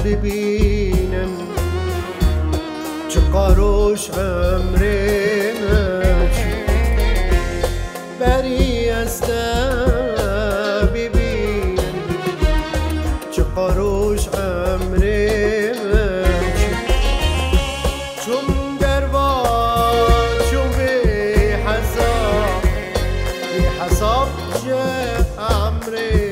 ببینم چه قاروش عمری مچی بری از ببینم چه قاروش عمری مچی چون دربار چون بی حساب جه عمری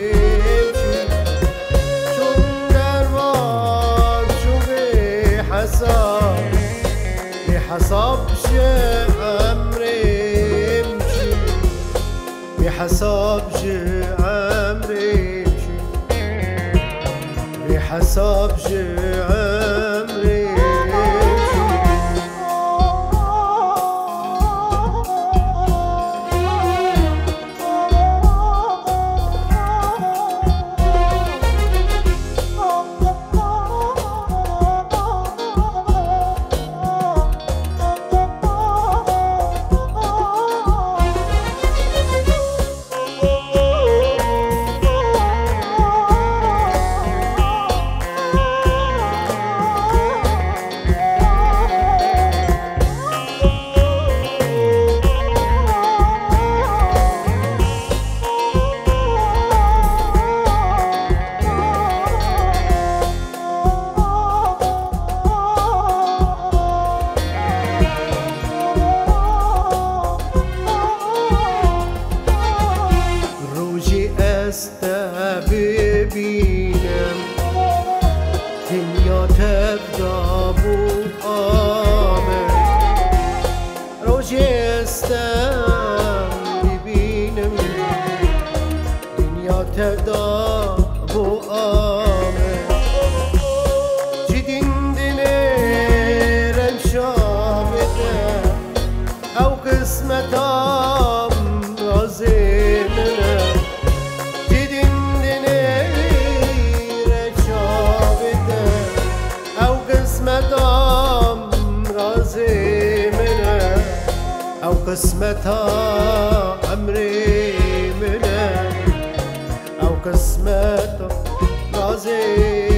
حساب جه عمري مشي بحساب جه عمري مشي بحساب جه عمري ببینم دنیا تبدا بو آمد روزی استم ببینم دنیا تبدا بو آمد جدین دنیرم شامده او قسمتام رازی منه أو قسمتها عمري منه أو قسمتها رازي